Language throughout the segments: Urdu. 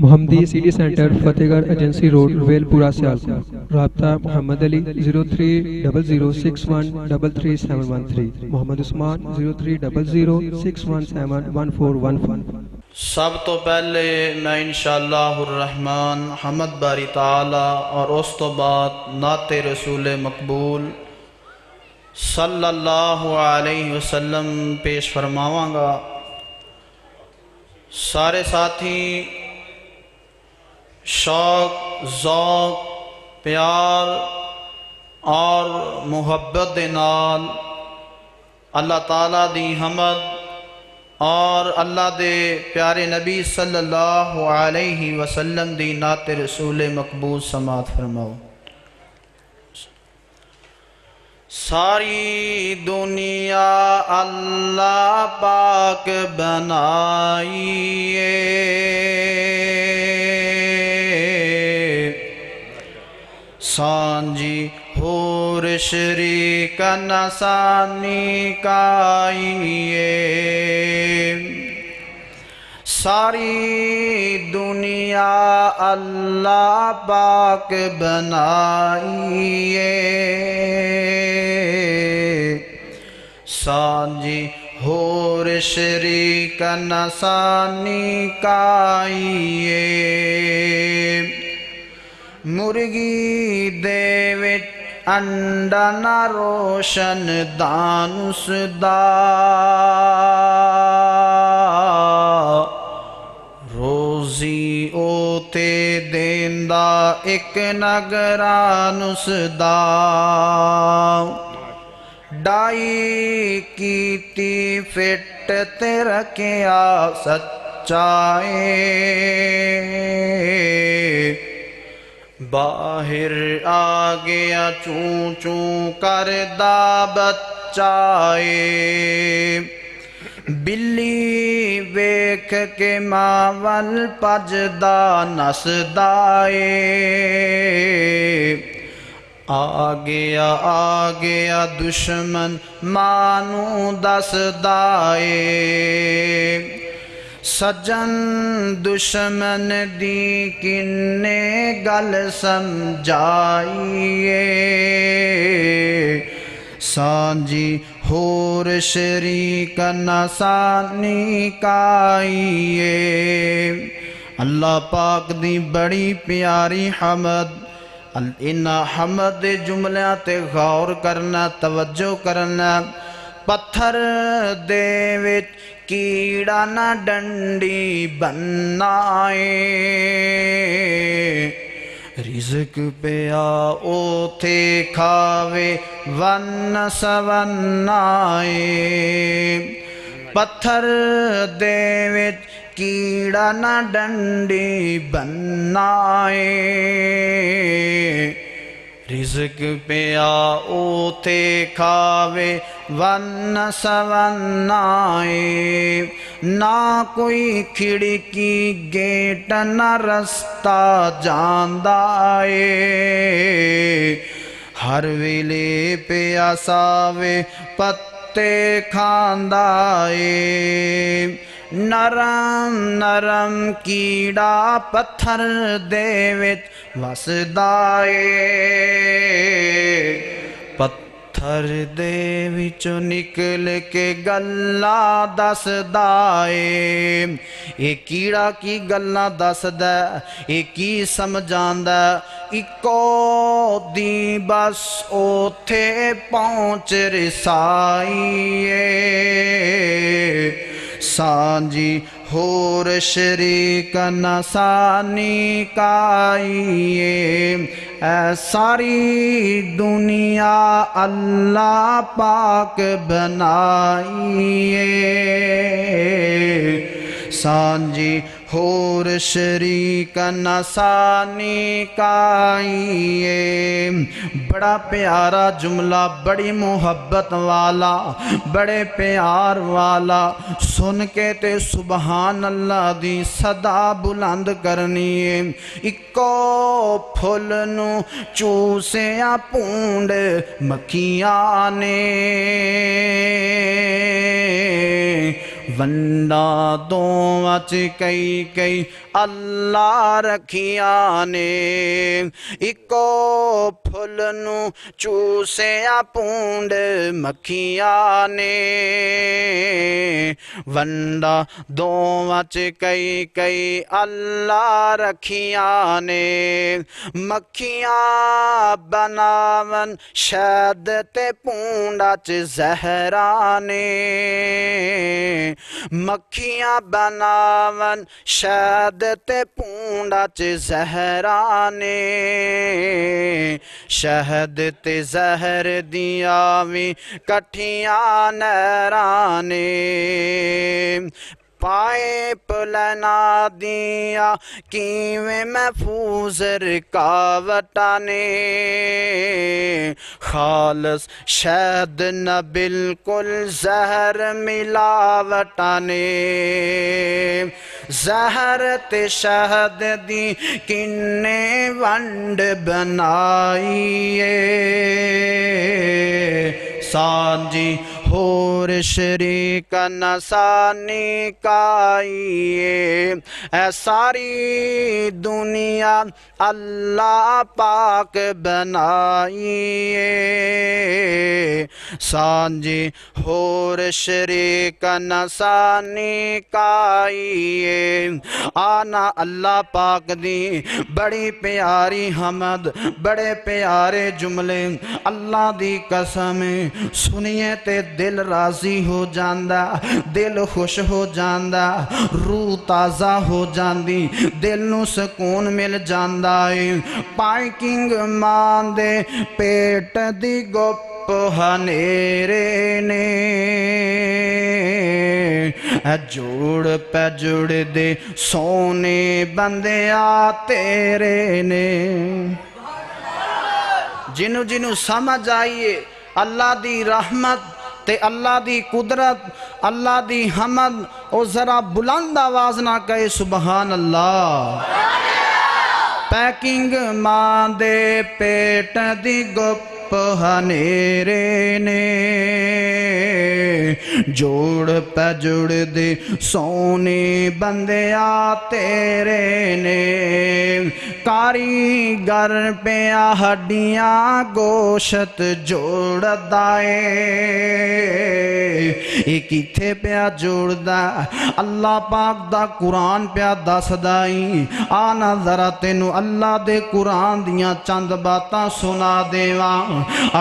محمدی سٹی سینٹر فتح گڑھ ایجنسی روڈ ویل پورہ سیالکوٹ۔ رابطہ محمد علی 0300613373 محمد عثمان 030061711415۔ سب تو پہلے میں انشاءاللہ الرحمن حمد باری تعالی اور اس تو بعد نعت رسول مقبول صلی اللہ علیہ وسلم پیش فرماواں گا۔ سارے ساتھی شوق، ذوق، پیار اور محبت دے نال اللہ تعالیٰ دی حمد اور اللہ دے پیارے نبی صلی اللہ علیہ وسلم دی نعت رسول مقبول سماعت فرماؤ۔ ساری دنیا اللہ پاک بنائیے، سانجی حور شریک نسانی کائیے، ساری دنیا اللہ پاک بنائیے، سانجی حور شریک نسانی کائیے، مرغی دے وچ انڈا نہ روشن دانس دا، روزی اوتے دیندا ایک نگرانس دا، ڈائی کیتی فٹ تے رکھیا سچائے، باہر آ گیا چوں چوں کردہ بچائے، بلی ویکھ کے ماول پجدا نسدائے، آ گیا دشمن مانوں دسدائے، سجن دشمن دی کنے گل سمجھائیے، سانجی حور شریک نسانی کائیے۔ اللہ پاک دی بڑی پیاری حمد، انہاں حمد جملیاں تے غور کرنا، توجہ کرنا۔ پتھر دے وچ کیڑا نہ ڈنڈی بنائے، رزق پیا اوتھے کھاوے ون سونائے، پتھر دے وچ کیڑا نہ ڈنڈی بنائے، رزق پیا اوتے کھاوے ون سونائے، نہ کوئی کھڑکی گیٹ نہ رستہ جاندائے، ہر ویلے پیا ساوے پتے کھاندائے، نرم نرم کیڑا پتھر دے وچ وسدائے، پتھر دے وچوں نکل کے گلاں دسدائے، اے کیڑا کی گلاں دسدا، اے کی سمجھاندا، اکو دی بس اوتھے پہنچ رسائیے، سانجی حور شریک نسانی کائیے، اے ساری دنیا اللہ پاک بنائیے، سانجی حور شریک نسانی کائیے۔ بڑا پیارا جملہ، بڑی محبت والا، بڑے پیار والا، سن کے تے سبحان اللہ دی صدا بلند کرنی ہے۔ اکو پھل نو چوسیا پونڈ مکھیاں نے، ونڈا دو وچ کئی کئی اللہ رکھیاں نے اکو پھل نو چوسیا پونڈ مکھیاں نے ونڈا دوواں چ کئی کئی اللہ رکھیاں نے مکھیاں بناون شہد تے پونڈا چ زہراں نے مکھیاں بناون شہد تے پونڈا چ زہراں نے شہد تے زہر دیاں وی کٹھیاں نہراں نے پائپ لینا دیا کیویں محفوظ رکاوٹاں نے خالص شہد نہ بالکل زہر ملاوٹاں نے زہر تے شہد دی کنے ونڈ بنائیے سانجی ہور شریک نسانی کائیے اے ساری دنیا اللہ پاک بنائیے سانجی ہور شریک نسانی کائیے آنا اللہ پاک دی بڑی پیاری حمد بڑے پیارے جملے اللہ دی قسم سنیے تے دل راضی ہو جاندہ دل خوش ہو جاندہ روح تازہ ہو جاندی دل نو سکون مل جاندہ پائکنگ مان دے پیٹ دی گپ ہنیرے نے جوڑ پہ جوڑ دے سونے بندیا تیرے نے جنو جنو سمجھ آئیے اللہ دی رحمت تے اللہ دی قدرت اللہ دی حمد او ذرا بلند آواز نہ کہے سبحان اللہ پیکنگ ماں دے پیٹ دی گپ ہنیرے نے جوڑ پہ جوڑ دے سونے بندیا تیرے نے کاریگر پیا ہڈیاں گوشت جوڑ دائے ایک تھے پیا جوڑ دا اللہ پاک دا قرآن پیا دس دائی آنا ذرا تینو اللہ دے قرآن دیاں چند باتاں سنا دیواں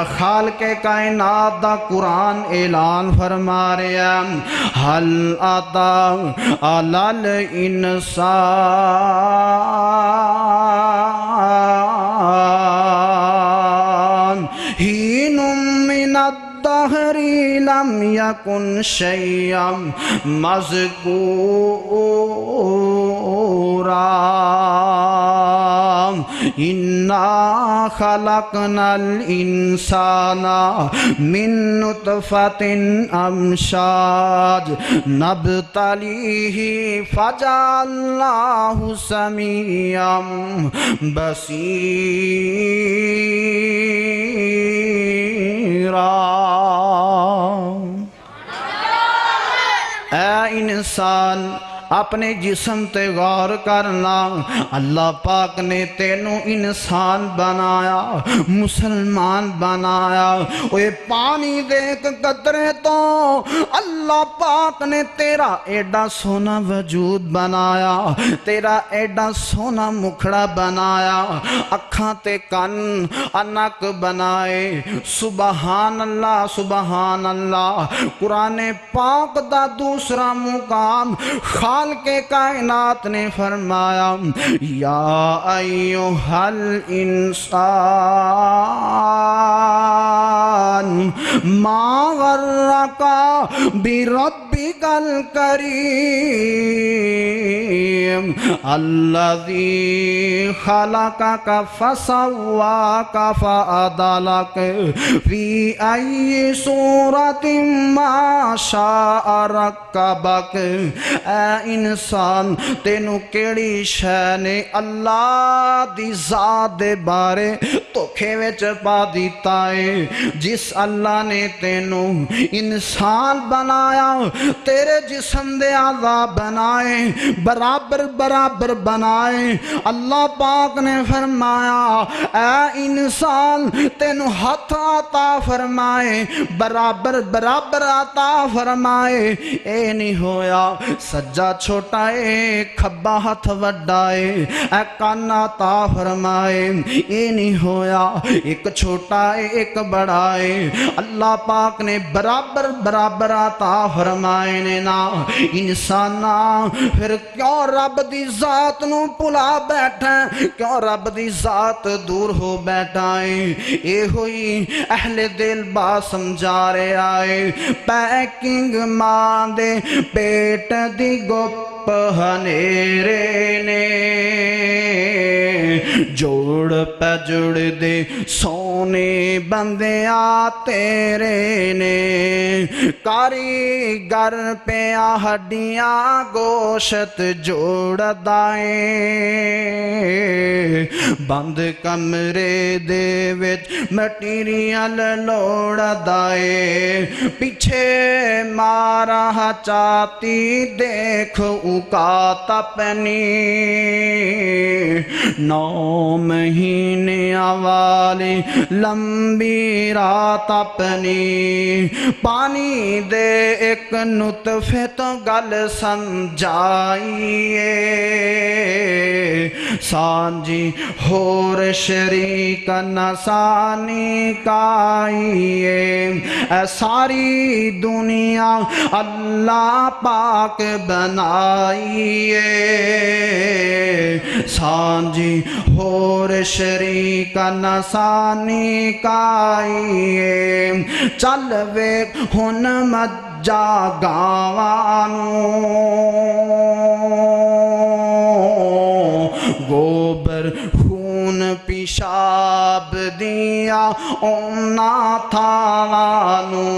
خالق کائنات دا قرآن اعلان فرما رہا حل آتا علال انسان ہین من الدہر لم یکن شیئا مذکورا اِنَّا خَلَقْنَا الْإِنسَانَ مِن نُطْفَةٍ أَمْشَاجٍ نَبْتَلِيهِ فَجَعَلْنَاهُ سَمِيعًا بَصِيرًا اے انسان اپنے جسم تے غور کرنا اللہ پاک نے تینوں انسان بنایا مسلمان بنایا اوے پانی دیکھ قطرے تو اللہ پاک نے تیرا ایڈا سونا وجود بنایا تیرا ایڈا سونا مکھڑا بنایا اکھاں تے کن انک بنائے سبحان اللہ قرآن پاک دا دوسرا مقام خالق کائنات نے فرمایا یا ایوہا الانسان ما غرکا بربک الکریم الذی خلقک فسواک فعدلک فی ای صورت ما شاء رکبک اے انسان تینوں کیڑی شے نے اللہ دی ذات دے بارے دھوکھے وچ پا دیتا ہے جس اللہ نے تینوں انسان بنایا تیرے جسم دے اعضاء بنائے برابر برابر بنائے۔ اللہ پاک نے فرمایا اے انسان تینوں ہاتھ عطا فرمائے، برابر برابر عطا فرمائے، اے نہیں ہویا سجا چھوٹا ہے کھبا ہاتھ وڈا ہے، اے کان عطا فرمائے، اے نہیں ہویا ایک چھوٹا ہے ایک بڑا ہے۔ اللہ پاک نے برابر برابر عطا فرمائے نے نا انسانا، پھر کیوں رب دی ذات نو پلا بیٹھا ہے، کیوں رب دی ذات دور ہو بیٹھا ہے؟ اے ہوئی اہل دل با سمجھا رہے آئے، پیکنگ ماں دے پیٹ دی گپ ہنیرے نے، جوڑ پہ جڑ دے سونے بندیاں تیرے نے، کاریگر پہ ہڈیاں گوشت جوڑ دائیں، بند کمرے دے وچ مٹیریل لوڑ دائے، پیچھے مارا چاہتی دیکھ اکاتا پنی، 9 مہینے والی لمبی رات اپنی، پانی دے ایک نطفے تو گل سمجھائیے، سانجی ہور شریک نسانی کائیے، اے ساری دنیا اللہ پاک بنائیے، سانجی ہور شریک نسانی کائیے، چل وے ہن مجا گاوانو، گوبر خون پیشاب دیا اونا تھانو،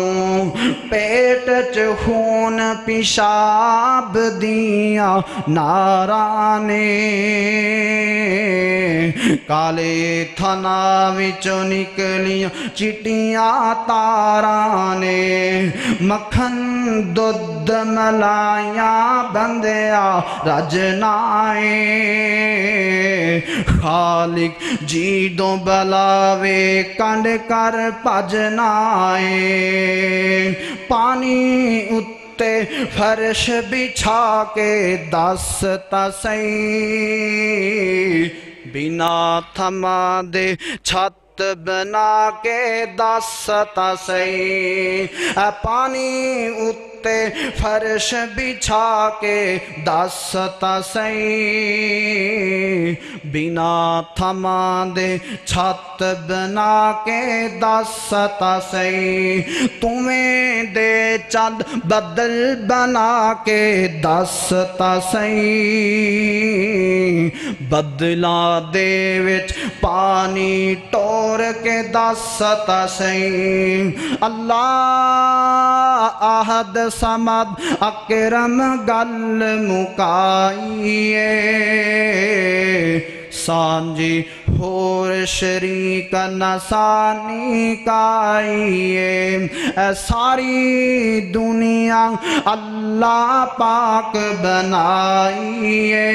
پیٹ چ خون پیشاب دیا نارانے، کالے تھنا وچوں نکلیاں چٹیاں تارانے، مکھن دودھ ملائیاں بندیا رجنائیں، خالق جیدوں بلاوے کنڈ کر پجنائیں، پانی اتے فرش بچھا کے دستا سہی، بنا تھما دے چھت بنا کے دستا سہی، پانی اتے فرش بچھا کے دستا سہی، بنا تھما دے چھت بنا کے دستا سہی، تمہیں دے چند بدل بنا کے دستا سہی، بدلا دے وچ پانی ٹور کے دستا سہی، اللہ احد سمد اکرم گل مکائیے، سانجی ہور شریک نسانی کائیے، اے ساری دنیا اللہ پاک بنائیے،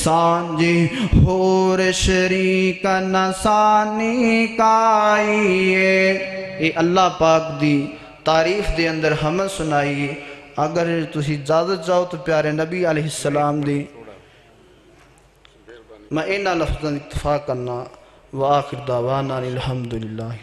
سانجی ہور شریک نسانی کائیے۔ اے اللہ پاک دی تعریف دے اندر حمد سنائیے۔ اگر تسی اجازت چاہو تو پیارے نبی علیہ السلام دی میں انہاں لفظاں اتفاق کرنا، وآخر دعوانا الحمدللہ۔